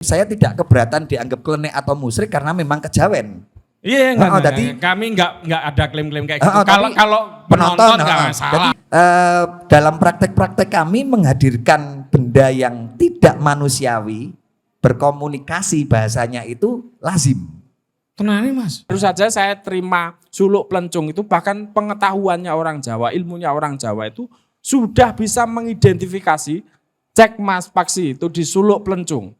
Saya tidak keberatan dianggap klenik atau musyrik karena memang kejawen. Iya, kami enggak ada klaim-klaim kayak gitu. Kalau penonton enggak masalah. Dalam praktek-praktek kami menghadirkan benda yang tidak manusiawi, berkomunikasi bahasanya itu lazim. Tenang Mas. Baru saja saya terima suluk pelencung itu, bahkan pengetahuannya orang Jawa, ilmunya orang Jawa itu sudah bisa mengidentifikasi, cek Mas Paksi itu di suluk pelencung.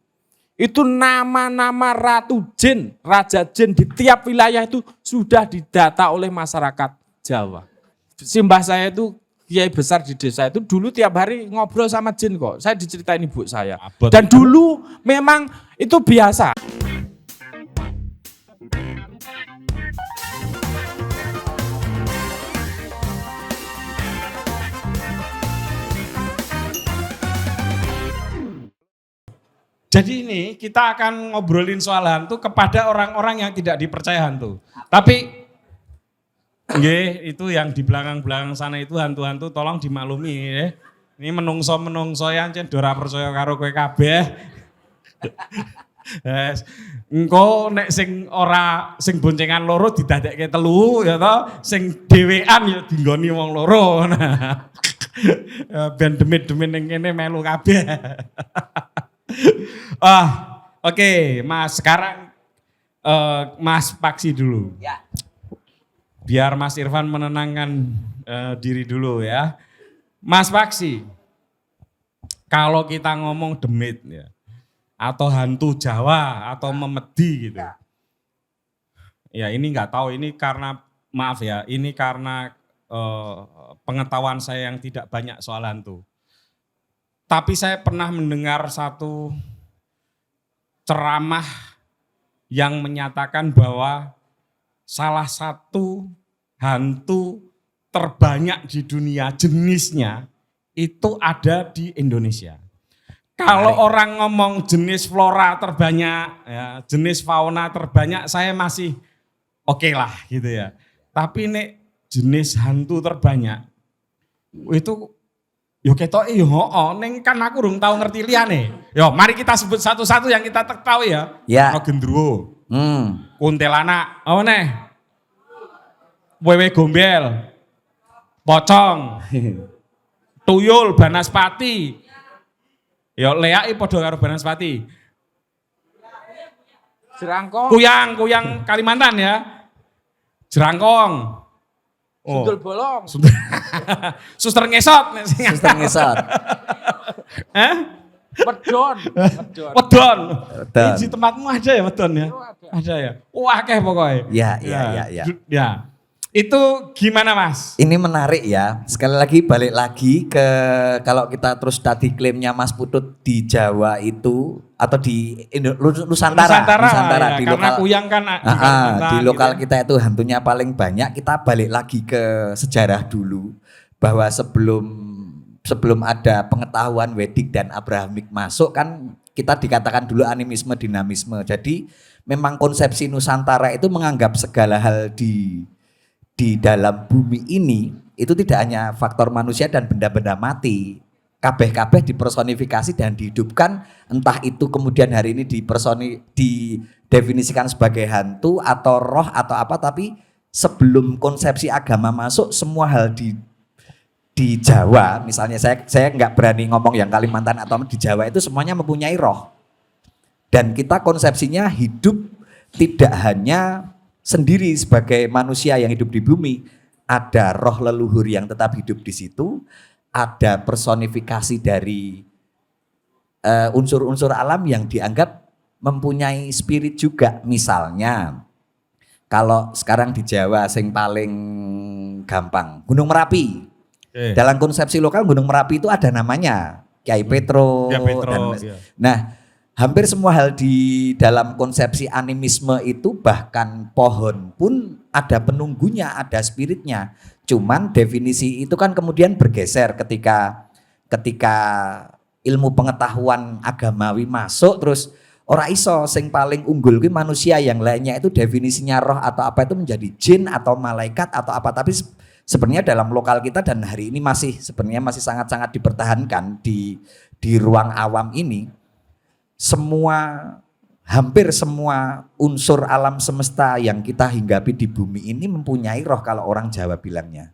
Itu nama-nama ratu jin, raja jin di tiap wilayah itu sudah didata oleh masyarakat Jawa. Simbah saya itu kiai besar di desa itu dulu tiap hari ngobrol sama jin kok. Saya diceritain ibu saya. Dan dulu memang itu biasa. Jadi ini kita akan ngobrolin soal hantu kepada orang-orang yang tidak dipercaya hantu. Tapi itu yang di belakang-belakang sana itu hantu-hantu tolong dimaklumi ya. Ini menungso-menungso yang ora percaya karo kowe kabeh. Engko nek sing boncengan loro didadekke telu ya toh, sing dhewean ya dinggoni wong loro. Nah. Ben demit-demit ning kene melu kabeh. Oke, Mas, sekarang Mas Paksi dulu. Ya. Biar Mas Irfan menenangkan diri dulu ya. Mas Paksi, kalau kita ngomong demit ya, atau hantu Jawa atau memedi gitu. Ya ini nggak tahu, ini karena maaf ya, ini karena pengetahuan saya yang tidak banyak soal hantu. Tapi saya pernah mendengar satu ceramah yang menyatakan bahwa salah satu hantu terbanyak di dunia jenisnya itu ada di Indonesia. Kalau orang ngomong jenis flora terbanyak, ya, jenis fauna terbanyak, saya masih oke lah gitu ya. Tapi nek jenis hantu terbanyak itu yo ketok yo ning kan aku urung tahu ngerti liyane. Yo mari kita sebut satu-satu yang kita tahu ya. Ya. Ono gendruwo. Kuntilanak. Apa neh? Wewe gombel. Pocong. Tuyul, banaspati. Yo leake padha karo banaspati. Jerangkong. Kuyang Kalimantan ya. Jerangkong. Sundel bolong. Suster ngesot. Suster ngesot. Wedon. Di tempatmu ada ya wedon ya? Ada ya? Wah akeh pokoknya. Ya. Itu gimana Mas? Ini menarik ya. Sekali lagi balik lagi ke kalau kita terus tadi klaimnya Mas Putut di Jawa itu atau di Nusantara ya, di karena lokal kuyang kan di lokal gitu. Kita itu hantunya paling banyak. Kita balik lagi ke sejarah dulu bahwa sebelum ada pengetahuan Wedik dan Abrahamik masuk kan kita dikatakan dulu animisme dinamisme. Jadi memang konsepsi Nusantara itu menganggap segala hal di dalam bumi ini itu tidak hanya faktor manusia dan benda-benda mati. Kabeh-kabeh dipersonifikasi dan dihidupkan, entah itu kemudian hari ini didefinisikan sebagai hantu atau roh atau apa, tapi sebelum konsepsi agama masuk semua hal di Jawa, misalnya saya nggak berani ngomong yang Kalimantan atau di Jawa itu semuanya mempunyai roh. Dan kita konsepsinya hidup tidak hanya sendiri sebagai manusia yang hidup di bumi, ada roh leluhur yang tetap hidup di situ, ada personifikasi dari unsur-unsur alam yang dianggap mempunyai spirit juga. Misalnya kalau sekarang di Jawa sing paling gampang Gunung Merapi. Dalam konsepsi lokal Gunung Merapi itu ada namanya Kyai Petro. Nah, hampir semua hal di dalam konsepsi animisme itu, bahkan pohon pun ada penunggunya, ada spiritnya. Cuman definisi itu kan kemudian bergeser ketika ilmu pengetahuan agamawi masuk, terus ora iso sing paling unggul ki manusia, yang lainnya itu definisinya roh atau apa itu menjadi jin atau malaikat atau apa. Tapi sebenarnya dalam lokal kita dan hari ini sebenarnya masih sangat-sangat dipertahankan di ruang awam ini. hampir semua unsur alam semesta yang kita hinggapi di bumi ini mempunyai roh kalau orang Jawa bilangnya.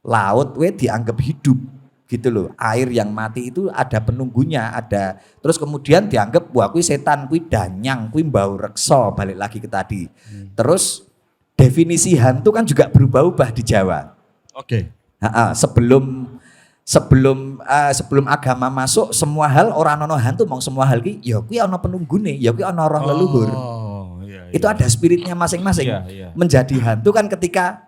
Laut dianggap hidup gitu loh. Air yang mati itu ada penunggunya, ada. Terus kemudian dianggap wah kuwi setan, kuwi danyang, kuwi mbau reksa, balik lagi ke tadi. Terus definisi hantu kan juga berubah-ubah di Jawa. Oke. Sebelum agama masuk, semua hal orang ono hantu, mau semua hal ki ya kuwi ono penunggune, ya kuwi ono roh leluhur. Iya. Itu ada spiritnya masing-masing. Iya. Menjadi hantu kan ketika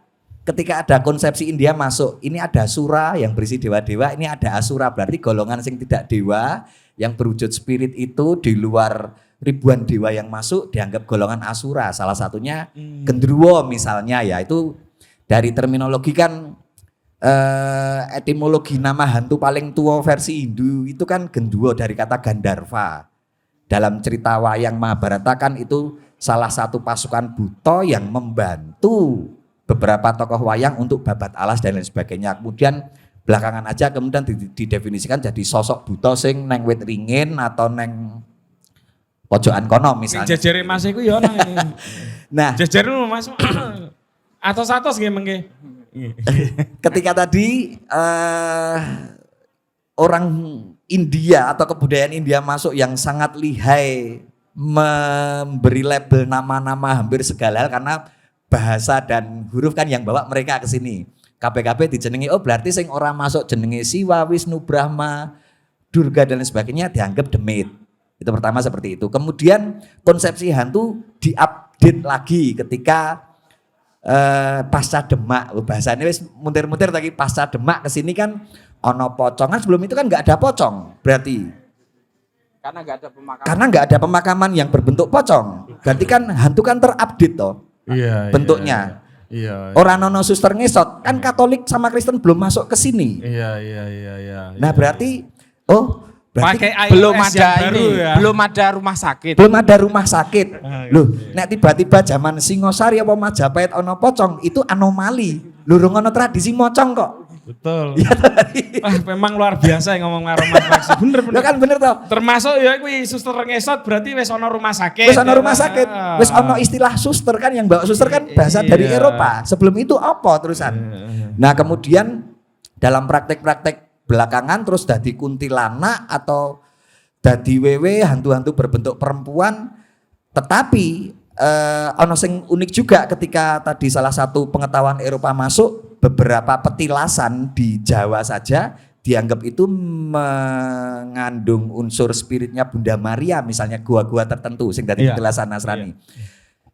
ada konsepsi India masuk, ini ada sura yang berisi dewa-dewa, ini ada asura, berarti golongan sing tidak dewa yang berwujud spirit itu di luar ribuan dewa yang masuk dianggap golongan asura. Salah satunya Gendruwo misalnya, ya itu dari terminologi kan etimologi nama hantu paling tua versi Hindu itu kan Gendruwo dari kata Gandharva. Dalam cerita wayang Mahabharata kan itu salah satu pasukan buta yang membantu beberapa tokoh wayang untuk babat alas dan lain sebagainya. Kemudian belakangan aja kemudian didefinisikan jadi sosok buta sing neng wit ringin atau neng pojokan kono misalnya. Jejere Mas iku ya ono. Nah, jejere Mas atos-atos nggih mengke. ketika tadi orang India atau kebudayaan India masuk yang sangat lihai memberi label nama-nama hampir segala hal karena bahasa dan huruf kan yang bawa mereka ke sini. KPKP dijenengi, oh berarti sing ora masuk jenenge Siwa, Wisnu, Brahma, Durga dan lain sebagainya dianggap demit. Itu pertama seperti itu. Kemudian konsepsi hantu diupdate lagi ketika pasca Demak. Bahasanya wis muntir-muntir lagi pasca Demak ke sini kan ono pocong. Kan sebelum itu kan enggak ada pocong. Berarti Karena nggak ada pemakaman. karena enggak ada pemakaman yang berbentuk pocong. Berarti kan hantu kan terupdate toh. Iya. Bentuknya. Iya. Orang nono suster ngesot kan Katolik sama Kristen belum masuk ke sini. Iya. Nah berarti Pakai iOS Belum yang ada baru ini, ya. belum ada rumah sakit. belum ada rumah sakit. Ah, Loh, nek tiba-tiba zaman Singosari apa Majapahit ono pocong itu anomali. Lurung ono tradisi mocong kok. Betul. Ya tadi. Memang luar biasa yang ngomong karo Mas Max. Bener. Lo kan bener toh. Termasuk ya kuwi suster ngesot berarti wis ono rumah sakit. Wis ono rumah sakit, wis ono istilah suster kan yang bawa suster kan bahasa dari Iya. Eropa. Sebelum itu apa terusan? Nah kemudian dalam praktek-praktek belakangan terus dadi kuntilanak atau dadi wewe hantu-hantu berbentuk perempuan. Tetapi ono sing unik juga ketika tadi salah satu pengetahuan Eropa masuk, beberapa petilasan di Jawa saja dianggap itu mengandung unsur spiritnya Bunda Maria, misalnya gua-gua tertentu sing dari Iya. petilasan Nasrani.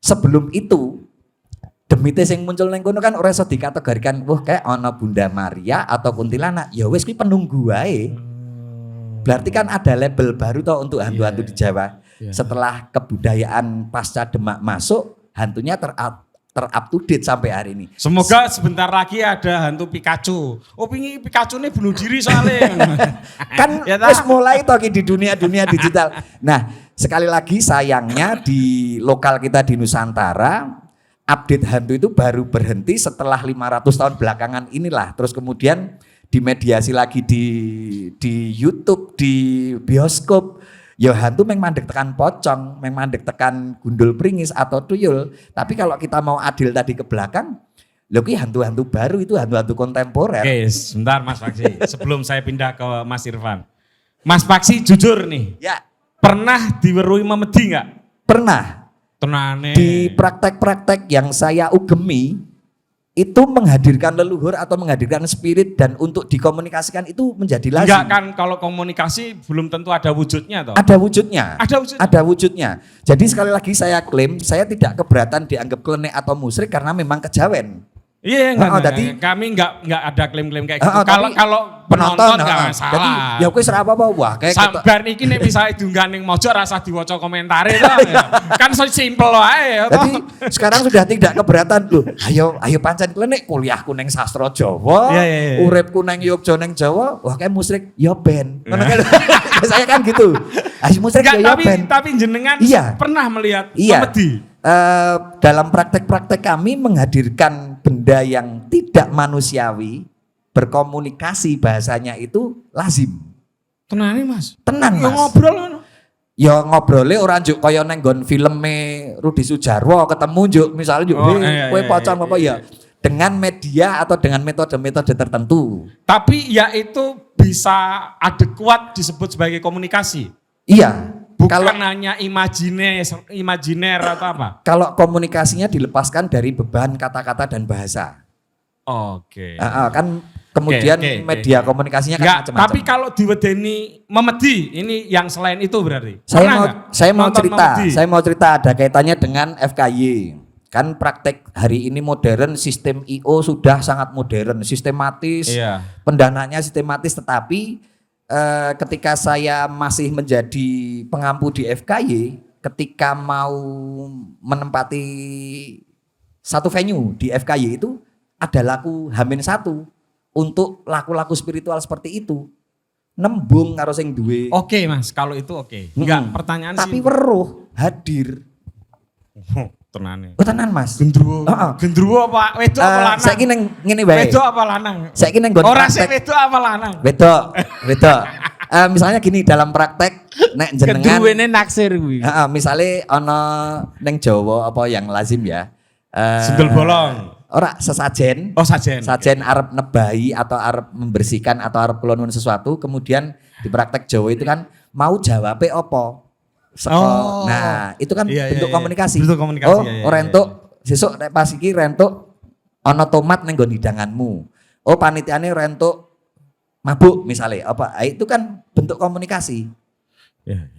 Sebelum itu demite sing muncul ning kono kan ora iso dikategorikan wah kayak ana Bunda Maria atau kuntilanak. Ya wis kuwi penunggu wae. Berarti kan ada label baru toh untuk hantu-hantu di Jawa. Setelah kebudayaan pasca Demak masuk, hantunya ter-up to date sampai hari ini. Semoga sebentar lagi ada hantu Pikachu. Oh pingin Pikachu ini bunuh diri soalnya. Kan Ya, wis mulai toh ki di dunia digital. Nah, sekali lagi sayangnya di lokal kita di Nusantara update hantu itu baru berhenti setelah 500 tahun belakangan inilah. Terus kemudian dimediasi lagi di YouTube, di bioskop. Ya hantu meng mandek tekan pocong, meng mandek tekan gundul pringis atau tuyul. Tapi kalau kita mau adil tadi ke belakang, loh ki hantu-hantu baru itu hantu-hantu kontemporer. Oke, sebentar Mas Paksi. Sebelum saya pindah ke Mas Irfan. Mas Paksi jujur nih, Ya, pernah diwerui memedi nggak? pernah. Tenane. Di praktek-praktek yang saya ugemi itu menghadirkan leluhur atau menghadirkan spirit dan untuk dikomunikasikan itu menjadi lazim. Enggak kan kalau komunikasi belum tentu ada wujudnya toh. Ada wujudnya. Ada wujudnya. Ada wujudnya. Jadi sekali lagi saya klaim saya tidak keberatan dianggap klenik atau musyrik karena memang kejawen. Iya enggak. tadi- Kami enggak ada klaim-klaim kayak gitu. tapi Kalau penonton enggak masalah. Jadi ya kowe ora apa-apa wah kayak Sabar iki nek bisa diungganing mojo rasa diwaca komentare to. Kan so simple wae ya toh. Jadi sekarang sudah tidak keberatan loh. Ayo pancen klenik kuliahku ning sastra Jawa, Iya. uripku ning Yogya ning Jawa, wah kayak musyrik ya ben. Ngono kan. Saya kan gitu. Ayo musyrik ya Enggak, ben. tapi jenengan Iya. pernah melihat Iya. memedi. Dalam praktek-praktek kami menghadirkan benda yang tidak manusiawi berkomunikasi bahasanya itu lazim. Tenane Mas. Tenan Ya mas. ngobrol ngono. Ya ngobrole ora njuk kaya neng nggon filme Rudi Sudjarwo ketemu njuk misalnya njuk kowe pacar apa ya dengan media atau dengan metode-metode tertentu. Tapi ya itu bisa adekuat disebut sebagai komunikasi. Iya. Bukan hanya imajiner atau apa. Kalau komunikasinya dilepaskan dari beban kata-kata dan bahasa. Oke. Kan kemudian media komunikasinya kan macam-macam. Tapi kalau diwedeni memedi, ini yang selain itu berarti. Saya mau cerita ada kaitannya dengan FKY. Kan praktek hari ini modern, sistem IO sudah sangat modern, sistematis, pendananya sistematis, tetapi ketika saya masih menjadi pengampu di FKY, ketika mau menempati satu venue di FKY itu ada laku H-1 untuk laku-laku spiritual seperti itu. Nembung karo sing duwe. Oke Mas, kalau itu oke. Enggak, pertanyaan tapi weruh hadir. Tenane. Oh tenan Mas. Gendruwo. Gendruwo apa wedok apa lanang? Saiki ning ngene wae. Wedok apa lanang? Saiki ning nggon ora sik wedok apa lanang? Wedok. Misalnya gini dalam praktek nek jenengan keduwene naksir kuwi. Misale ana ning Jawa apa yang lazim ya. Sendel bolong. Ora sesajen. Oh sajen. Sajen arep nebahi atau arep membersihkan atau arep kelonun sesuatu, kemudian di praktek Jawa itu kan mau jawabe apa? Nah, itu kan bentuk komunikasi. Bentuk komunikasi. Rentuk sesuk nek pas iki rentuk ana tomat ning nggon hidanganmu. Oh, panitiane rentuk mabuk misalnya apa? Itu kan bentuk komunikasi.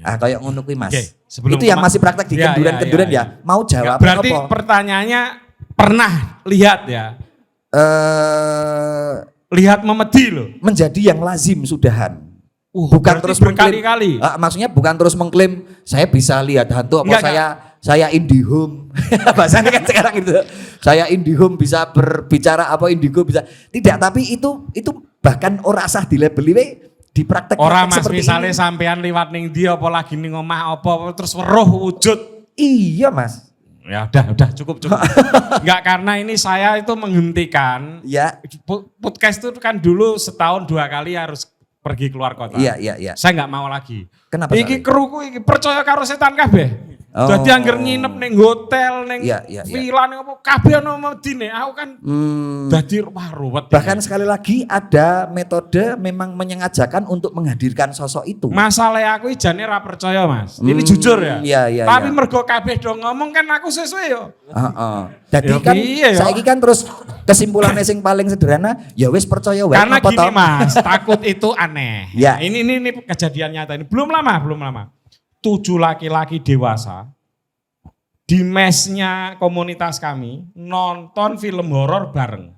Kayak ngono kuwi Mas. Itu yang masih praktek di kenduran-kenduran ya. Mau jawab berarti apa? Pertanyaannya pernah lihat ya? Lihat memedi loh. Menjadi yang lazim sudahan. Bukan terus berkali-kali. Maksudnya bukan terus mengklaim saya bisa lihat hantu apa saya IndiHome. Bahasanya kan sekarang gitu. Saya IndiHome bisa berbicara apa indigo bisa. Tidak, tapi itu bahkan ora sah dilabeli we di praktek Mas seperti misalnya ini. Sampean liwat ning ndi apa lagi ning omah apa terus weruh wujud. Iya Mas. Ya udah cukup. Enggak, karena ini saya itu menghentikan. Ya. Podcast itu kan dulu setahun 2 kali harus pergi keluar kota. Iya. Saya nggak mau lagi. Kenapa? Iki kruku iki percaya karo setan kabeh. Jadi angger nginep ning hotel, ning villa ning apa kabeh ono medine. Aku kan dadi ruwet. Bahkan sekali lagi ada metode memang menyengajakan untuk menghadirkan sosok itu. Masalah aku jane ra percaya, Mas. Ini jujur ya. Iya. Tapi mergo kabeh do ngomong kan aku sesuai yo. Jadi kan saiki kan terus kesimpulannya sing paling sederhana ya wis percaya wae. Karena gini Mas, takut itu aneh. Ya. Ini kejadian nyata ini. Belum lama. 7 laki-laki dewasa di mesnya komunitas kami nonton film horor bareng.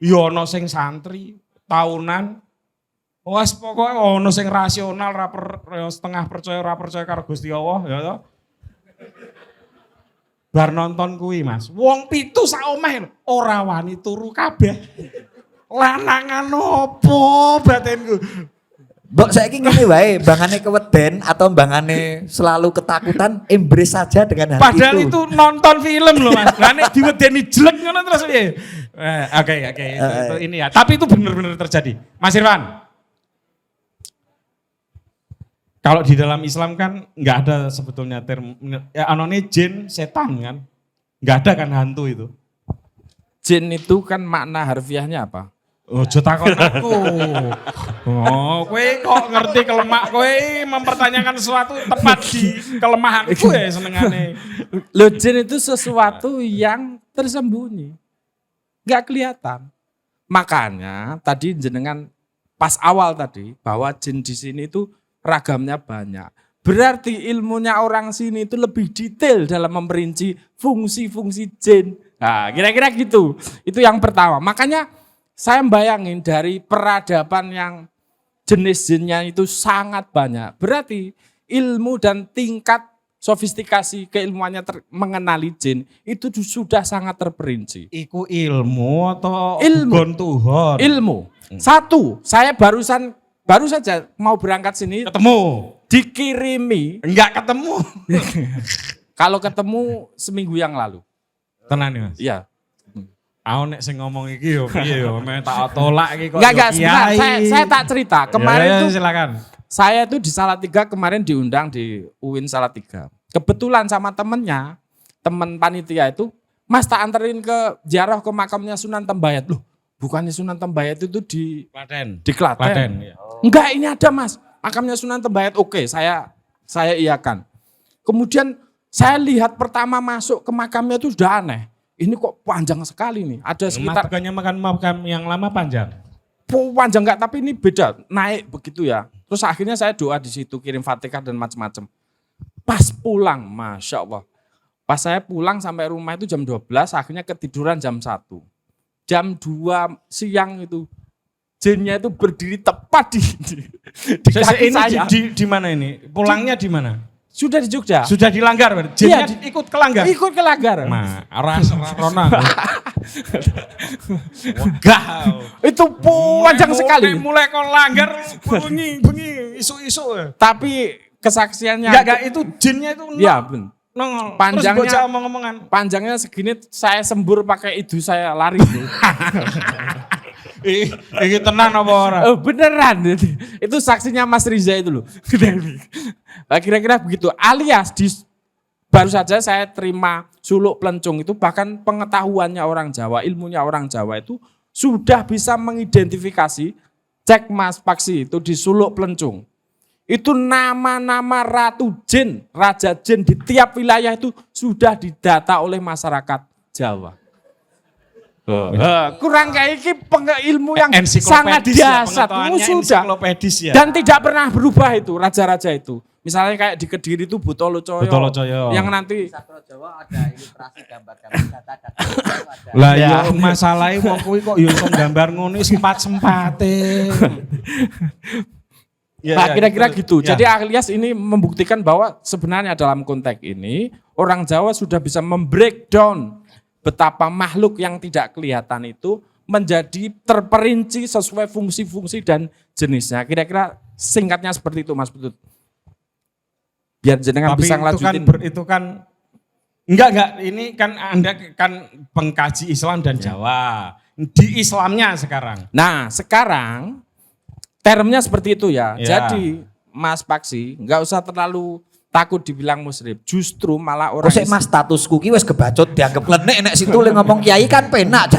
Yono sing santri tahunan, wes pokoknya ono sing rasional, setengah percaya, ra percaya karo Gusti Allah, ya toh. Bar nonton kuwi Mas, wong 7 sak omah ora wani turu kabeh. Lanangan opo batinku. Mbok saiki ngene wae, bangane keweden atau bangane selalu ketakutan, embrace saja dengan hal Padahal itu nonton film loh Mas. Lah nek diwedeni jelek ngono terus piye? Oke, itu ini ya. Tapi itu benar-benar terjadi. Mas Irwan. Kalau di dalam Islam kan nggak ada sebetulnya term ya anone jin, setan kan. Nggak ada kan hantu itu. Jin itu kan makna harfiahnya apa? Ojo takon aku. Kowe kok ngerti kelemak, kowe mempertanyakan sesuatu tepat di kelemahanku ya senengane. Loh, jin itu sesuatu yang tersembunyi. Enggak kelihatan. Makanya tadi jenengan pas awal tadi bahwa jin di sini itu ragamnya banyak. Berarti ilmunya orang sini itu lebih detail dalam memperinci fungsi-fungsi jin. Nah, kira-kira gitu. Itu yang pertama. Makanya saya bayangin dari peradaban yang jenis jinnya itu sangat banyak. Berarti ilmu dan tingkat sofistikasi keilmuannya mengenali jin itu sudah sangat terperinci. Iku ilmu atau ilmu Tuhan? Ilmu. Satu, saya baru saja mau berangkat sini. Ketemu? Dikirimi. Enggak ketemu. Kalau ketemu seminggu yang lalu. Tenan ya Mas? Iya. Aku nek sing ngomong iki yo piye yo, tak tolak iki kok. Enggak, sebentar. Saya tak cerita. Kemarin ya, tuh silakan. Saya itu di Salatiga kemarin diundang di UIN Salatiga. Kebetulan sama temennya, teman panitia itu, Mas tak anterin ke ziarah ke makamnya Sunan Tembayat. Loh, bukannya Sunan Tembayat itu di Klaten. Klaten. Ya. Enggak, ini ada Mas, makamnya Sunan Tembayat. Oke, saya iakan. Kemudian saya lihat pertama masuk ke makamnya itu sudah aneh. Ini kok panjang sekali nih. Ada sekitar Bukannya makan makam yang lama panjang. panjang enggak, tapi ini beda, naik begitu ya. Terus akhirnya saya doa di situ, kirim Fatihah dan macam-macam. Pas pulang, Masya Allah. Pas saya pulang sampai rumah itu jam 12, akhirnya ketiduran jam 1. Jam 2 siang itu, jinnya itu berdiri tepat di kaki Ini saya. di mana ini? Pulangnya di mana? Sudah di Jogja. Sudah dilanggar, berarti? Iya, Jinnya ikut kelanggar. Ikut ke Langgar. Rona. Wegah. Itu panjang sekali. Mulai kau langgar, bengi, isu-isu. Tapi kesaksiannya. Enggak, itu jinnya itu Iya, benar. nongol. Panjangnya- Terus bocah omong-omongan. Panjangnya segini, saya sembur pakai idu saya lari itu. Ini tenan apa ora? Oh, beneran. Itu saksinya Mas Riza itu loh. Nah, kira-kira begitu. Alias baru saja saya terima suluk pelencung itu, bahkan pengetahuannya orang Jawa, ilmunya orang Jawa itu sudah bisa mengidentifikasi, cek Mas Paksi itu di suluk pelencung. Itu nama-nama ratu jin, raja jin di tiap wilayah itu sudah didata oleh masyarakat Jawa. Kurang kayak ini ilmu yang sangat Ensiklopedis ya, dasar. pengetahuannya Sudah. ensiklopedis ya. Dan tidak pernah berubah itu, raja-raja itu. Misalnya kayak di Kediri itu Butolo Coyo. Yang nanti Sastra Jawa ada ilustrasi gambar-gambar data-data itu ada. Lah Ya. ya masalahnya wong kuwi kok yo iso gambar ngono sempat-sempate. nah, kira-kira gitu. Ya. Jadi Alias ini membuktikan bahwa sebenarnya dalam konteks ini orang Jawa sudah bisa membreakdown betapa makhluk yang tidak kelihatan itu menjadi terperinci sesuai fungsi-fungsi dan jenisnya. Kira-kira singkatnya seperti itu Mas Putut. Biar jenengan Tapi bisa itu kan ngelanjutin. itu kan enggak ini kan Anda kan pengkaji Islam dan Jawa. Di Islamnya sekarang. Nah sekarang termnya seperti itu ya. Ya. Jadi Mas Paksi nggak usah terlalu takut dibilang musyrik. Justru malah orang Kok Mas statusku ki wis kebacut dianggap klenek nek situ le ngomong kiai kan penak.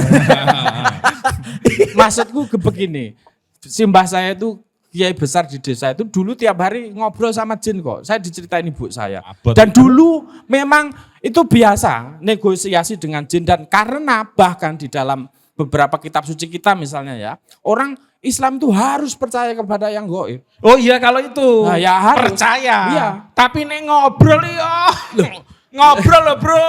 Maksudku begini, simbah saya itu kiai besar di desa itu dulu tiap hari ngobrol sama jin kok. Saya diceritain ibu saya. Abot. Dan dulu memang itu biasa negosiasi dengan jin, dan karena bahkan di dalam beberapa kitab suci kita misalnya ya, orang Islam itu harus percaya kepada yang gaib. Oh iya kalau itu Nah, ya harus. percaya. Iya. Tapi nek ngobrol ya. Ngobrol loh bro.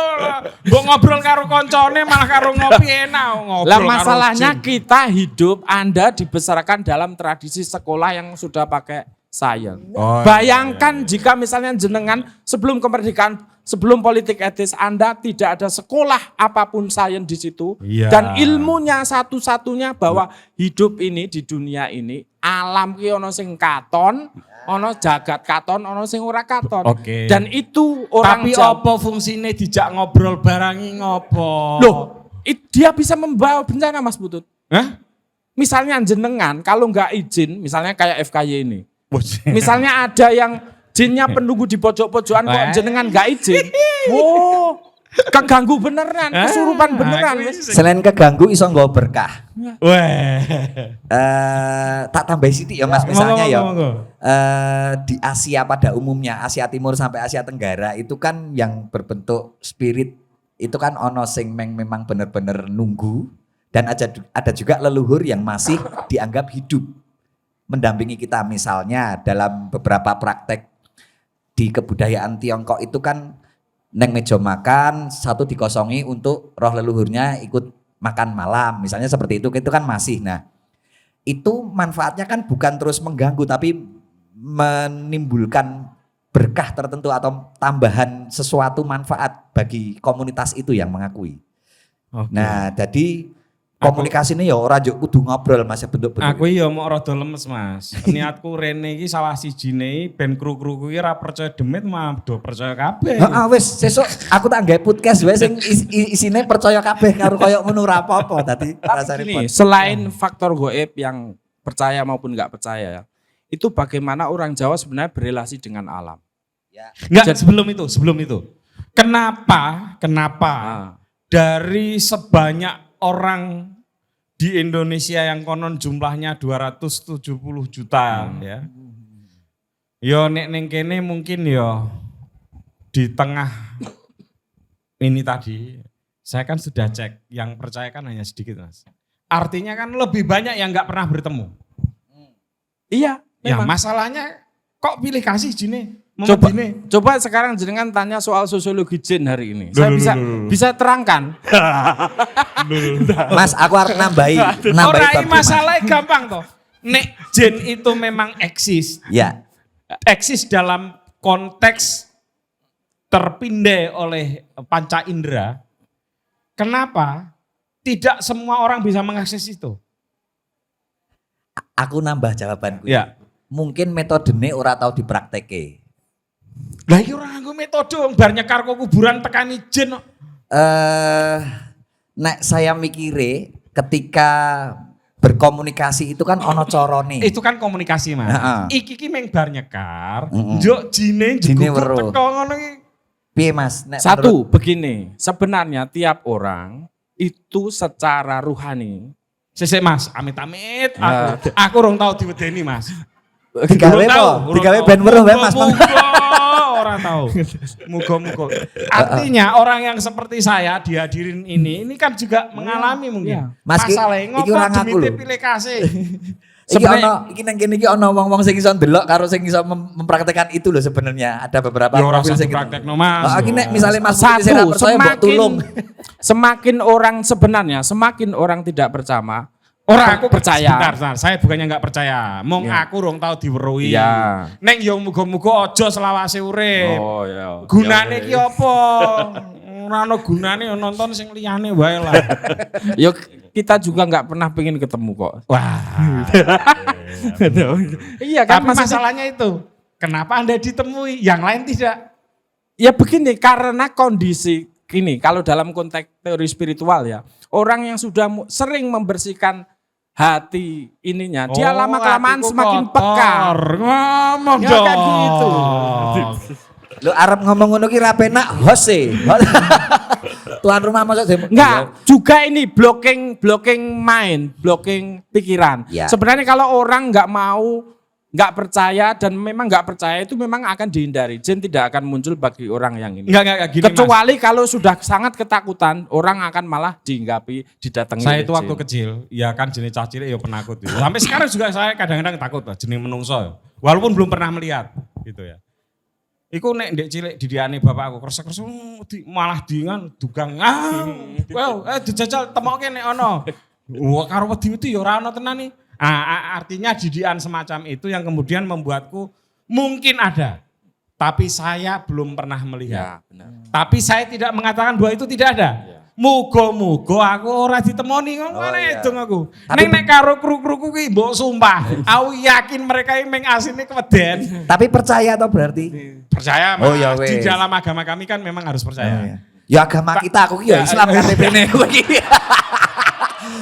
Mbok ngobrol karo koncone malah karo ngopi enak ngobrol. Lah karo masalahnya jin. kita hidup, Anda dibesarkan dalam tradisi sekolah yang sudah pakai sains. Oh, Bayangkan jika misalnya jenengan sebelum kemerdekaan, sebelum politik etis, Anda tidak ada sekolah apapun sains di situ. Iya. Dan ilmunya satu-satunya bahwa hidup ini di dunia ini, alam ki ono sing katon, ono jagat katon, ono sing ora katon. Oke. Dan itu orang Tapi Jawa. apa fungsinya dijak ngobrol barangi ngopo? Loh, dia bisa membawa bencana Mas Putut. Hah? Misalnya jenengan kalau nggak izin, misalnya kayak FKY ini. Misalnya ada yang jinnya penunggu di pojok-pojokan kok jenengan nggak izin. Wow, keganggu beneran, kesurupan beneran. wis. Selain keganggu iso nggawa berkah. Weh. Tak tambahi sithik ya Mas, misalnya ya. Monggo. Di Asia pada umumnya, Asia Timur sampai Asia Tenggara itu kan yang berbentuk spirit itu kan ono sing memang benar-benar nunggu, dan ada juga leluhur yang masih dianggap hidup mendampingi kita. Misalnya dalam beberapa praktek di kebudayaan Tiongkok itu kan neng meja makan satu dikosongi untuk roh leluhurnya ikut makan malam, misalnya seperti itu kan masih. Nah itu manfaatnya kan bukan terus mengganggu tapi menimbulkan berkah tertentu atau tambahan sesuatu manfaat bagi komunitas itu yang mengakui. Oke. Nah jadi komunikasi ini ya ora njuk kudu ngobrol Mas, bentuk-bentuk. Aku iya mau rada lemes Mas. Niatku rene iki salah sijine ben kru-kru kuwi ora percaya demit mah do percaya kabeh. Heeh wis sesuk aku tak gawe podcast wae sing isine percaya kabeh karo koyo ngono ora apa-apa tadi rasane. Ini selain faktor goib yang percaya maupun nggak percaya ya, itu bagaimana orang Jawa sebenarnya berrelasi dengan alam. Enggak, sebelum itu. Kenapa Nah, dari sebanyak orang di Indonesia yang konon jumlahnya 270 juta ya. Yo nek ning kene mungkin yo di tengah ini tadi saya kan sudah cek, yang percaya kan hanya sedikit Mas. Artinya kan lebih banyak yang nggak pernah bertemu. iya, Ya memang. masalahnya kok pilih kasih jine? Coba sekarang jenengan tanya soal sosiologi jin hari ini. Saya bisa terangkan. Mas, aku harus nambahi Orang bab iki, Mas. masalahnya gampang toh. Nek jin itu memang eksis. Ya, Eksis dalam konteks terpindai oleh panca indera. Kenapa tidak semua orang bisa mengakses itu? aku nambah jawabanku. Ya. Mungkin metodenya ora tahu dipraktekke. Lah iki ora nganggo metode wong bar nyekar kok kuburan tekani jin kok. Nek saya mikire ketika berkomunikasi itu kan ono corone. Itu kan komunikasi Mas. Heeh. Iki meng bar nyekar, Heeh. njuk jine Jine njuguk weruh. teko ngono iki. Piye Mas? Nek Satu, begini, sebenarnya tiap orang itu secara ruhani. Sesek Mas, amit-amit Nah. aku rong tau diwedeni Mas. digawe Urung tahu, po, urung digawe tahu. ben weruh wae Mas. Muga-muga ora tahu. Muga-muga. Artinya orang yang seperti saya dihadirin ini kan juga mengalami mungkin. Mas, Masalahnya iki ora ngopo ngaku demite lho. pilih kasih. Iki Sebenarnya- ono iki nang kene iki ono wong-wong sing iso ndelok karo sing iso mempraktekkan itu loh sebenarnya. Ada beberapa Ya ora profil usah sing gitu. praktekno Mas. Oh, iki nek misale Mas Putri sing ora Satu, percaya mbok tulung. semakin orang sebenarnya, semakin orang tidak percaya. Ora aku percaya. Sebentar, saya bukannya enggak percaya. Mong Ya. aku rong tau diweruhi. Ya. Neng yo muga-muga aja selawase urip. Oh ya. Gunane ki apa? Ora ono gunane yo nonton sing liyane wae lah. Yo kita juga nggak pernah pengen ketemu kok. Wah. Iya kan Tapi maksudnya- masalahnya itu, kenapa Anda ditemui, yang lain tidak? Ya begini, karena kondisi gini, kalau dalam konteks teori spiritual ya, orang yang sudah sering membersihkan hati ininya, dia lama kelamaan hatiku semakin kotor. peka. Ngomong Ya, dong. kayak gitu. Lu arep ngomong ngono ki ra penak host e. Tuan rumah masuk Enggak, juga ini blocking mind, blocking pikiran. Ya. Sebenarnya kalau orang nggak percaya dan memang nggak percaya itu memang akan dihindari. Jin tidak akan muncul bagi orang yang ini. Enggak gini Kecuali kalau sudah sangat ketakutan, orang akan malah dihinggapi, didatangi. Saya oleh itu waktu jin. kecil, ya kan jenis cah cilik ya penakut. Ya. Sampai sekarang juga saya kadang-kadang takut lah jenis menungso. Ya. Walaupun belum pernah melihat gitu ya. Iku nek ndek cilik didiane bapak aku kresek-kresek malah dingan dugang. Wow, dijajal temoke nek ono. Wah karo wedi-wedi ya ora ono tenan nih. Artinya didikan semacam itu yang kemudian membuatku mungkin ada. Tapi saya belum pernah melihat. Ya, benar. Tapi saya tidak mengatakan bahwa itu tidak ada. Muga-muga aku ora ditemoni ngono iya. edung aku. Tapi- Nek karo kru-kruku ki mbok sumpah, aku yakin mereka ini meng asine keweden. Tapi percaya atau berarti? Percaya Oh, Mas, ya di wes. dalam agama kami kan memang harus percaya. Ya agama kita aku ki ya Ya, Islam KTP-ne kowe ki.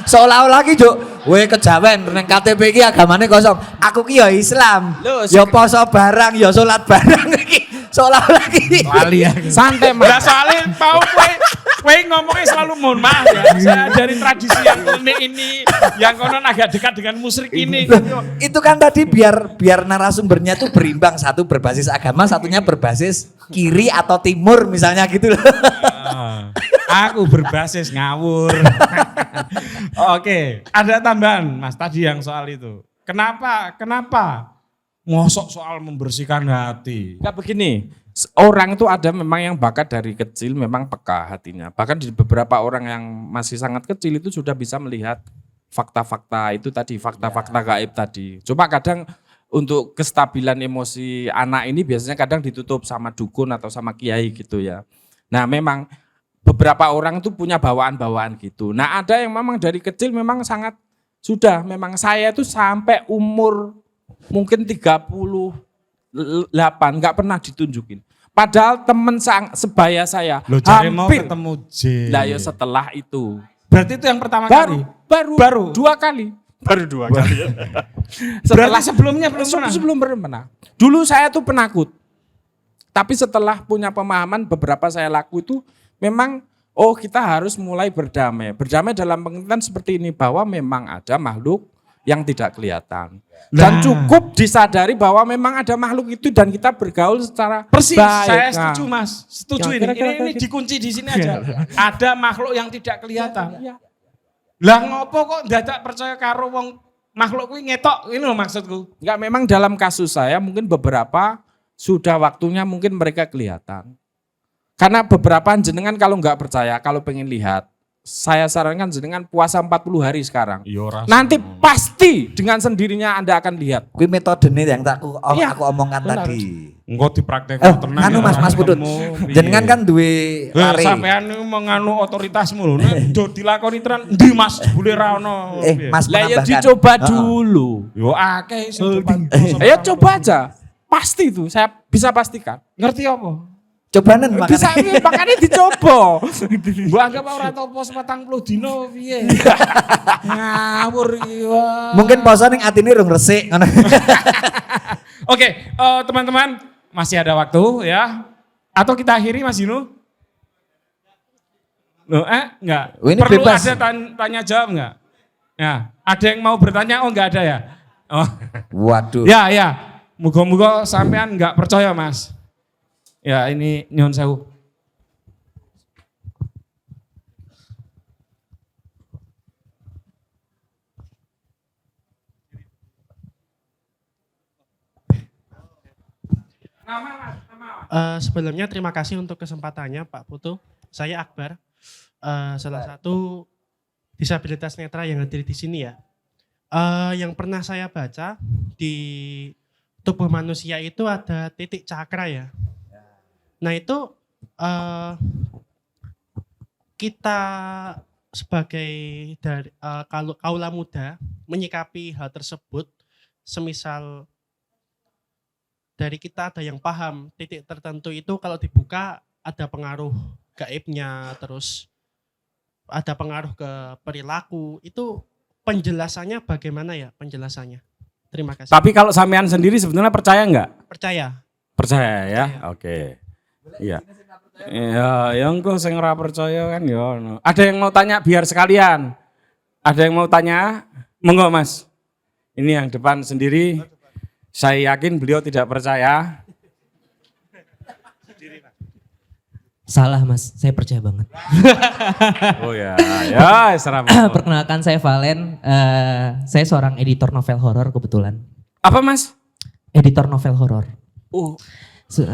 Seolah-olah ki juk, we kejawen nang KTP ki agamane kosong. Aku ki ya Islam. Loh, Ya poso barang, ya salat barang iki. Seolah-olah ki. Lali ya. Santai Enggak mas. soalnya tahu kowe ngomongnya selalu mohon maaf ya. Saya dari tradisi yang ini yang konon agak dekat dengan musyrik ini. Loh, itu kan tadi biar narasumbernya tuh berimbang, satu berbasis agama, satunya berbasis kiri atau timur misalnya gitu loh. Aku berbasis ngawur. Oke, ada tambahan Mas tadi yang soal itu. Kenapa? Ngosok soal membersihkan hati. Enggak begini, orang itu ada memang yang bakat dari kecil memang peka hatinya. Bahkan di beberapa orang yang masih sangat kecil itu sudah bisa melihat fakta-fakta itu tadi, fakta-fakta gaib tadi. Cuma kadang untuk kestabilan emosi anak ini biasanya kadang ditutup sama dukun atau sama kiai gitu ya. Nah memang beberapa orang itu punya bawaan-bawaan gitu. Nah ada yang memang dari kecil memang sangat sudah, memang saya itu sampai umur mungkin 38 nggak pernah ditunjukin. Padahal teman sebaya saya Lo cari mau hampir. ketemu J. Lah ya setelah itu Berarti itu yang pertama kali. baru 2 kali. Baru 2 kali ya. Berarti sebelumnya belum pernah? Sebelum pernah. Dulu saya tuh penakut. Tapi setelah punya pemahaman beberapa saya laku itu memang kita harus mulai berdamai. Berdamai dalam pengertian seperti ini bahwa memang ada makhluk yang tidak kelihatan. Dan cukup disadari bahwa memang ada makhluk itu dan kita bergaul secara Persis, baik. saya setuju Mas. Setuju Ya, ini. kira-kira Ini dikunci di sini aja. Ada makhluk yang tidak kelihatan. Ya. Lah ngopo kok dadak percaya karo wong makhluk kuwi ngetok, ini loh maksudku. Enggak, memang dalam kasus saya mungkin beberapa sudah waktunya mungkin mereka kelihatan. Karena beberapa jenengan kalau nggak percaya, kalau pengen lihat, saya sarankan jenengan puasa 40 hari sekarang. Nanti pasti dengan sendirinya Anda akan lihat. Kuwi metodene yang aku Iya, omongkan benar. tadi. Engko dipraktekkan tenan. Anu Mas Putut. Jenengan kan duwe lare. Sampean menganu otoritasmu lho. Nek do dilakoni tenan ndi Mas boleh ra ono. Mas Lah ya menambahkan. dicoba dulu. Yo akeh sing coba. Ayo coba aja. Pasti itu, saya bisa pastikan. Ngerti apa? Cobanen Bisa makanya. makanya dicoba. Mbok anggap ora tau pos 40 dino piye. Ngawur iki. wah. Mungkin poso ning atine rung resik ngono. Oke, teman-teman masih ada waktu ya. Atau kita akhiri Mas Dino? Loh, enggak. Oh, ini Perlu bebas. ada tanya jawab enggak? Ya, ada yang mau bertanya? Oh, enggak ada ya. Oh. Waduh. Ya, ya. Muga-muga sampean enggak percaya, Mas. Ya, ini nyuwun sewu. Sebelumnya terima kasih untuk kesempatannya Pak Putu. Saya Akbar, salah satu disabilitas netra yang hadir di sini ya. Yang pernah saya baca di tubuh manusia itu ada titik cakra ya. Nah itu kita sebagai dari kalau kaula muda menyikapi hal tersebut, semisal dari kita ada yang paham titik tertentu itu kalau dibuka ada pengaruh gaibnya, terus ada pengaruh ke perilaku, itu penjelasannya bagaimana ya penjelasannya? Terima kasih. Tapi kalau sampean sendiri sebenarnya percaya enggak? Percaya. Percaya ya? Oke. Iya. Ya, yang kok sing ora percaya kan ya. Ada yang mau tanya biar sekalian. Ada yang mau tanya? Monggo Mas. Ini yang depan sendiri. Saya yakin beliau tidak percaya. Salah Mas, saya percaya banget. Oh ya, ya serah. Perkenalkan saya Valen, saya seorang editor novel horor kebetulan. Apa Mas? Editor novel horor. Oh, Se-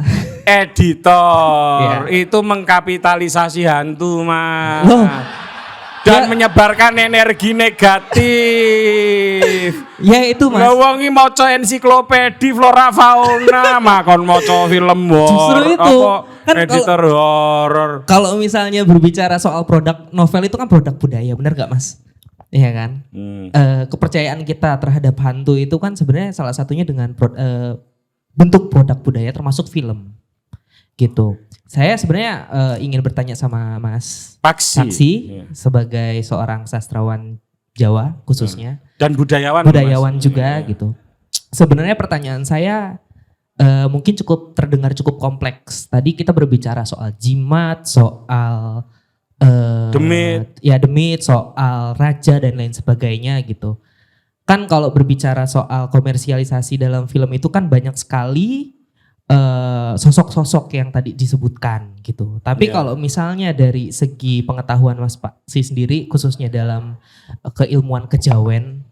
editor. Iya. Itu mengkapitalisasi hantu, Mas. Loh. Dan Ya. menyebarkan energi negatif. Ya itu Mas. Lawongi maca ensiklopedi flora fauna, makon maca film horor. Justru itu. Apa Kan editor horor. Kalau misalnya berbicara soal produk novel itu kan produk budaya, benar gak Mas? Iya kan? Kepercayaan kita terhadap hantu itu kan sebenarnya salah satunya dengan bentuk produk budaya termasuk film. Gitu. Saya sebenarnya ingin bertanya sama Mas Paksi. Saksi Iya. sebagai seorang sastrawan Jawa khususnya, Dan budayawan. budayawan Mas. juga Iya. gitu. Sebenarnya pertanyaan saya mungkin terdengar cukup kompleks. Tadi kita berbicara soal jimat, soal Demit. ya demit, soal raja dan lain sebagainya gitu. Kan kalau berbicara soal komersialisasi dalam film itu kan banyak sekali sosok-sosok yang tadi disebutkan gitu. Tapi Iya. kalau misalnya dari segi pengetahuan Mas Pak si sendiri khususnya dalam keilmuan kejawen,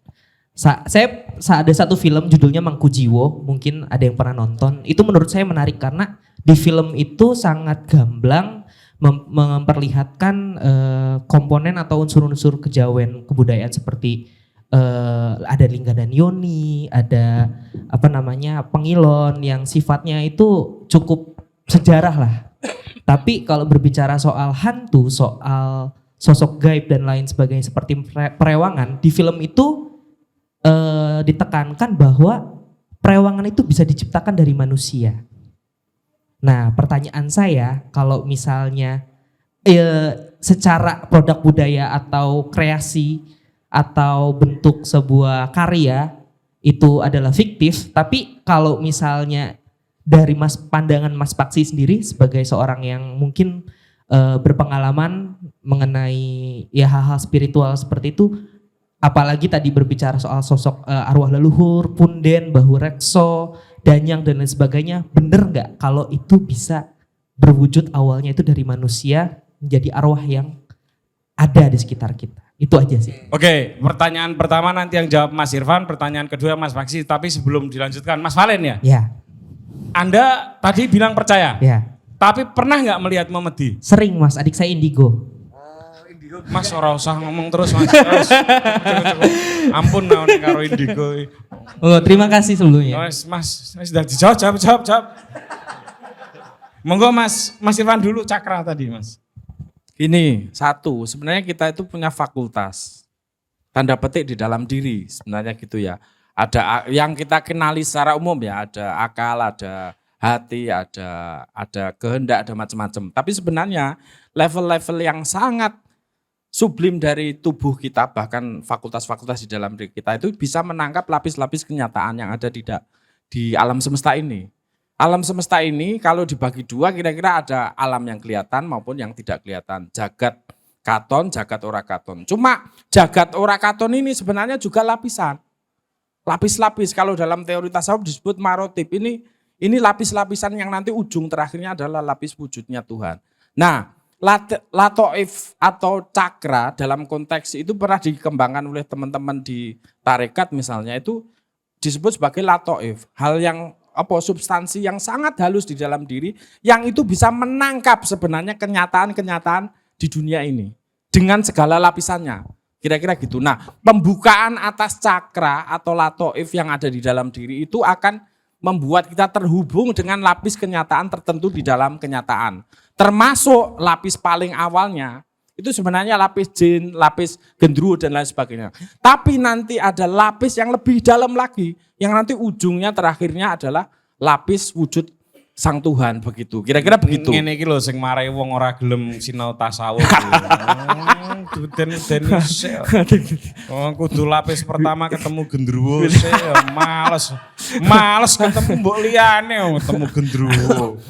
saya ada satu film judulnya Mangkujiwo, mungkin ada yang pernah nonton. Itu menurut saya menarik karena di film itu sangat gamblang memperlihatkan komponen atau unsur-unsur kejawen kebudayaan seperti ada Lingga dan Yoni, ada Pengilon yang sifatnya itu cukup sejarah lah. Tapi kalau berbicara soal hantu, soal sosok gaib dan lain sebagainya seperti perewangan, di film itu ditekankan bahwa perewangan itu bisa diciptakan dari manusia. Nah, pertanyaan saya kalau misalnya secara produk budaya atau kreasi atau bentuk sebuah karya itu adalah fiktif, tapi kalau misalnya dari pandangan Mas Paksi sendiri sebagai seorang yang mungkin berpengalaman mengenai ya hal-hal spiritual seperti itu, apalagi tadi berbicara soal sosok arwah leluhur, punden, bahu rekso, danyang dan lain sebagainya, bener nggak kalau itu bisa berwujud awalnya itu dari manusia menjadi arwah yang ada di sekitar kita? Itu aja sih. Oke, pertanyaan pertama nanti yang jawab Mas Irfan, pertanyaan kedua Mas Paksi, tapi sebelum dilanjutkan, Mas Valen ya? Ya, Anda tadi bilang percaya, ya. tapi pernah nggak melihat memedi? Sering Mas, adik saya indigo. Mas ora usah ngomong terus Mas. Terus, cukup. Ampun naon karo indigo. Oh, terima kasih sebelumnya. Mas sudah dijawab, jawab. Monggo Mas Irfan dulu cakra tadi Mas. Ini satu, sebenarnya kita itu punya fakultas tanda petik di dalam diri sebenarnya gitu ya. Ada yang kita kenali secara umum ya, ada akal, ada hati, ada kehendak, ada macam-macam. Tapi sebenarnya level-level yang sangat sublim dari tubuh kita, bahkan fakultas-fakultas di dalam diri kita itu bisa menangkap lapis-lapis kenyataan yang ada di alam semesta ini. Alam semesta ini kalau dibagi dua kira-kira ada alam yang kelihatan maupun yang tidak kelihatan. Jagat katon, jagat ora katon. Cuma jagat ora katon ini sebenarnya juga lapisan. Lapis-lapis kalau dalam teori tasawuf disebut marotip. Ini lapis-lapisan yang nanti ujung terakhirnya adalah lapis wujudnya Tuhan. Nah, latoif atau cakra dalam konteks itu pernah dikembangkan oleh teman-teman di tarekat misalnya, itu disebut sebagai latoif. Hal yang substansi yang sangat halus di dalam diri yang itu bisa menangkap sebenarnya kenyataan-kenyataan di dunia ini dengan segala lapisannya. Kira-kira gitu. Nah, pembukaan atas cakra atau latoif yang ada di dalam diri itu akan membuat kita terhubung dengan lapis kenyataan tertentu di dalam kenyataan. Termasuk lapis paling awalnya itu sebenarnya lapis jin, lapis gendruwo dan lain sebagainya. Tapi nanti ada lapis yang lebih dalam lagi, yang nanti ujungnya terakhirnya adalah lapis wujud Sang Tuhan begitu. Kira-kira begitu. Ngene iki lho sing marai wong ora gelem sinau tasawuf. Den sik. Oh, kudu lapis pertama ketemu gendruwo sik males ketemu mbok liyane ketemu gendruwo.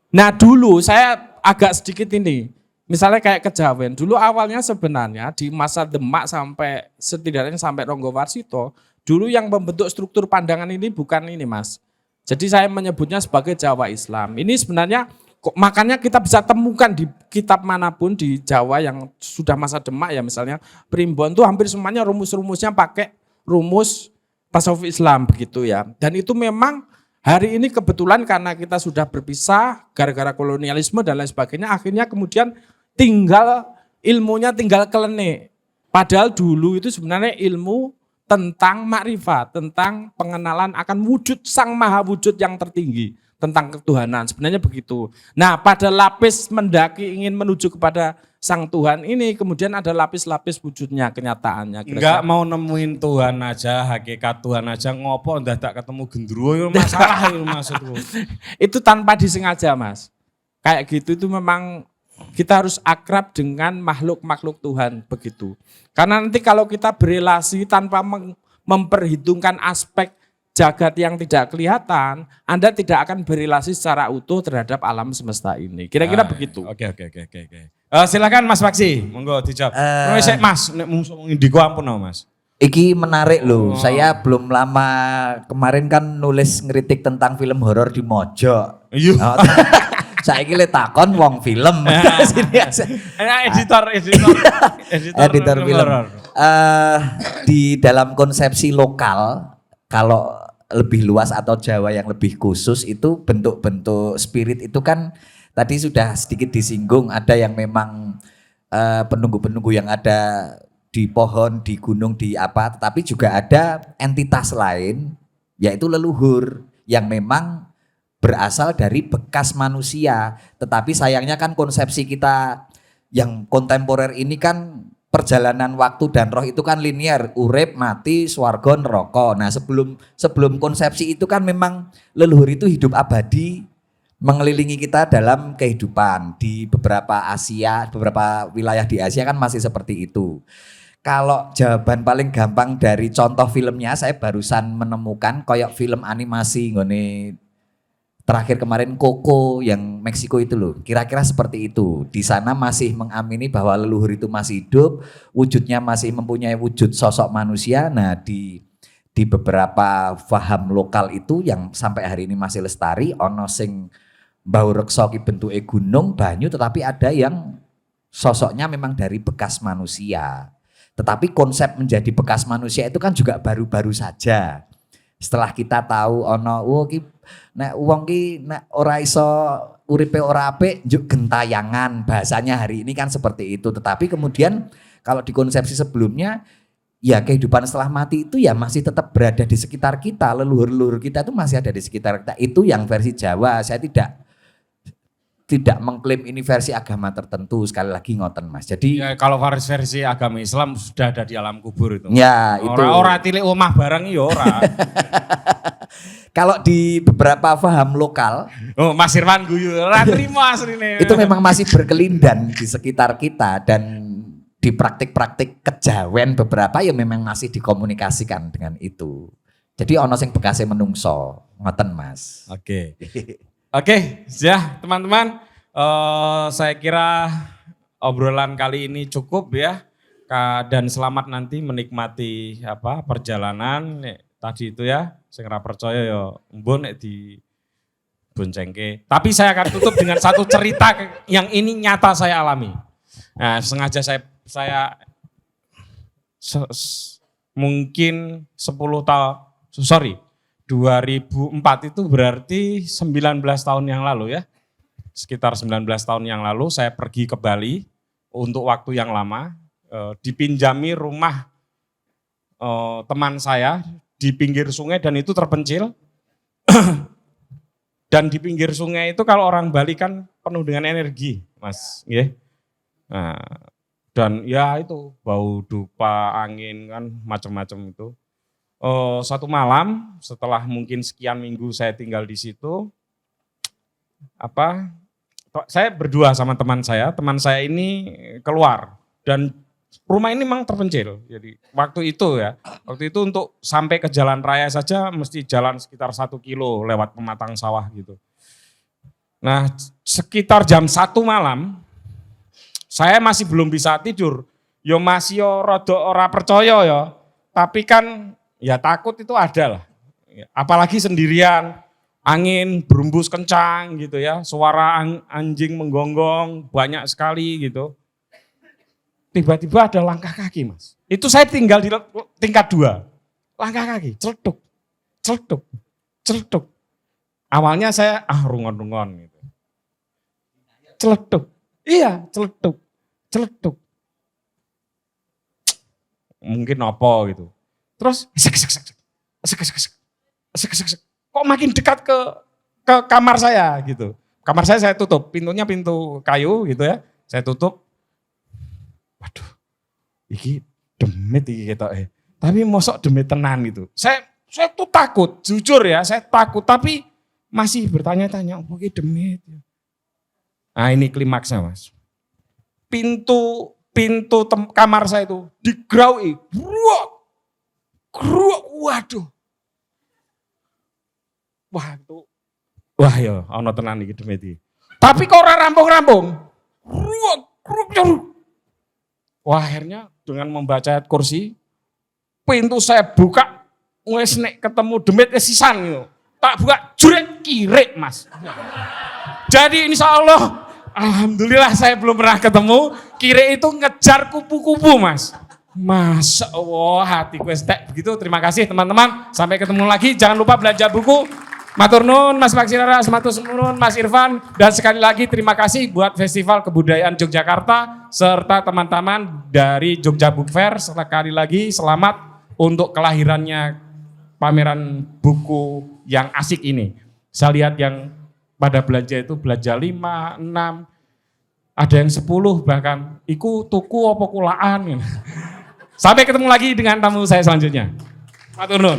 Nah, dulu saya agak sedikit ini. Misalnya kayak kejawen, dulu awalnya sebenarnya di masa Demak sampai setidaknya sampai Ronggo Warsito, dulu yang membentuk struktur pandangan ini bukan ini Mas. Jadi saya menyebutnya sebagai Jawa Islam. Ini sebenarnya makanya kita bisa temukan di kitab manapun di Jawa yang sudah masa Demak ya misalnya Primbon itu hampir semuanya rumus-rumusnya pakai rumus tasawuf Islam begitu ya. Dan itu memang hari ini kebetulan karena kita sudah berpisah gara-gara kolonialisme dan lain sebagainya, akhirnya kemudian ilmunya tinggal kelenek. Padahal dulu itu sebenarnya ilmu tentang makrifat, tentang pengenalan akan wujud Sang Maha Wujud yang tertinggi, tentang ketuhanan. Sebenarnya begitu. Nah, pada lapis mendaki ingin menuju kepada Sang Tuhan ini, kemudian ada lapis-lapis wujudnya, kenyataannya. Enggak mau nemuin Tuhan aja, hakikat Tuhan aja, ngopo tak ketemu gendruwo itu masalah itu maksudku. Itu tanpa disengaja Mas. Kayak gitu itu memang kita harus akrab dengan makhluk-makhluk Tuhan begitu. Karena nanti kalau kita berelasi tanpa memperhitungkan aspek jagat yang tidak kelihatan, Anda tidak akan berelasi secara utuh terhadap alam semesta ini. Kira-kira begitu. Oke. Silakan Mas Paksi, monggo dijawab. Mas, nek mung indigo ampun Mas. Iki menarik loh. Saya belum lama kemarin kan nulis ngeritik tentang film horor di Mojok. Iya. Saiki le takon wong film. Sini aja. Editor Film. Di dalam konsepsi lokal, kalau lebih luas atau Jawa yang lebih khusus itu bentuk-bentuk spirit itu kan tadi sudah sedikit disinggung, ada yang memang penunggu-penunggu yang ada di pohon, di gunung, di apa, tetapi juga ada entitas lain yaitu leluhur yang memang berasal dari bekas manusia. Tetapi sayangnya kan konsepsi kita yang kontemporer ini kan perjalanan waktu dan roh itu kan linear, urip, mati, swarga, neraka. Nah, sebelum konsepsi itu kan memang leluhur itu hidup abadi mengelilingi kita dalam kehidupan. Di beberapa wilayah di Asia kan masih seperti itu. Kalau jawaban paling gampang dari contoh filmnya, saya barusan menemukan koyok film animasi nggone terakhir kemarin Coco yang Meksiko itu loh. Kira-kira seperti itu. Di sana masih mengamini bahwa leluhur itu masih hidup, wujudnya masih mempunyai wujud sosok manusia. Nah, di beberapa paham lokal itu yang sampai hari ini masih lestari, ono sing bau reksa ki bentuke gunung, banyu, tetapi ada yang sosoknya memang dari bekas manusia. Tetapi konsep menjadi bekas manusia itu kan juga baru-baru saja. Setelah kita tahu ono ki nek wong ki nek ora iso uripe ora apik njuk gentayangan, bahasanya hari ini kan seperti itu. Tetapi kemudian kalau di konsepsi sebelumnya ya kehidupan setelah mati itu ya masih tetap berada di sekitar kita, leluhur-leluhur kita itu masih ada di sekitar kita. Itu yang versi Jawa. Saya tidak mengklaim ini versi agama tertentu, sekali lagi ngoten Mas. Jadi Ya, kalau versi agama Islam sudah ada di alam kubur itu. ya itu. Ora tilik omah barang ya ora. Kalau di beberapa paham lokal Oh, Mas Irwan guyu ora trimo asline. itu memang masih berkelindan di sekitar kita dan di praktik-praktik kejawen beberapa ya memang masih dikomunikasikan dengan itu. Jadi ono sing bekasnya menungso, ngoten Mas. Oke. Oke, ya teman-teman, saya kira obrolan kali ini cukup ya. Dan selamat nanti menikmati perjalanan tadi itu ya. Sing ora percaya ya mbon nek di boncengke. Tapi saya akan tutup dengan satu cerita yang ini nyata saya alami. Nah, sengaja saya mungkin 10 tahun, 2004 itu berarti 19 tahun yang lalu ya. Sekitar 19 tahun yang lalu saya pergi ke Bali untuk waktu yang lama. Dipinjami rumah teman saya di pinggir sungai dan itu terpencil. Dan di pinggir sungai itu kalau orang Bali kan penuh dengan energi, Mas. Yeah. Nah, dan ya itu bau dupa, angin kan macam-macam itu. Satu malam setelah mungkin sekian minggu saya tinggal di situ, saya berdua sama teman saya ini keluar dan rumah ini memang terpencil. Jadi waktu itu untuk sampai ke jalan raya saja mesti jalan sekitar 1 kilo lewat pematang sawah gitu. Nah sekitar jam 1 malam saya masih belum bisa tidur. Yo masih rada ora percaya ya, tapi kan ya takut itu ada lah. Apalagi sendirian, angin berembus kencang gitu ya, suara anjing menggonggong banyak sekali gitu. Tiba-tiba ada langkah kaki Mas. Itu saya tinggal di tingkat 2. Langkah kaki, celetuk, celetuk, celetuk. Awalnya saya rungon-rungon gitu. Celetuk, iya celetuk, celetuk. Mungkin apa gitu. Terus kok makin dekat ke kamar saya gitu. Kamar saya tutup, pintunya pintu kayu gitu ya. Saya tutup. Waduh, iki demit iki ketoke. Tapi mosok demit tenan gitu. Saya tuh takut, jujur ya, saya takut tapi masih bertanya-tanya, "Oh, iki demit." Nah, ini klimaksnya, Mas. Pintu kamar saya itu digraui. Gruak, waduh. Wah ya, ono tenan iki demit iki. Tapi kok ora rampung-rampung. Gruak. Wah, akhirnya dengan membaca ayat kursi, pintu saya buka, wes nek ketemu demit sisan gitu. Tak buka, jurek kirik Mas. Jadi insya Allah, alhamdulillah saya belum pernah ketemu, kirik itu ngejar kupu-kupu Mas. Masya Allah, hatiku estek begitu. Terima kasih teman-teman, sampai ketemu lagi. Jangan lupa belanja buku. Matur nuwun Mas Maksirara, matur nuwun Mas Irfan, dan sekali lagi terima kasih buat Festival Kebudayaan Yogyakarta serta teman-teman dari Jogja Book Fair. Sekali lagi selamat untuk kelahirannya pameran buku yang asik ini. Saya lihat yang pada belanja itu belanja 5, 6, ada yang 10 bahkan. Iku tuku apa kulaan. Sampai ketemu lagi dengan tamu saya selanjutnya. Matur nuwun.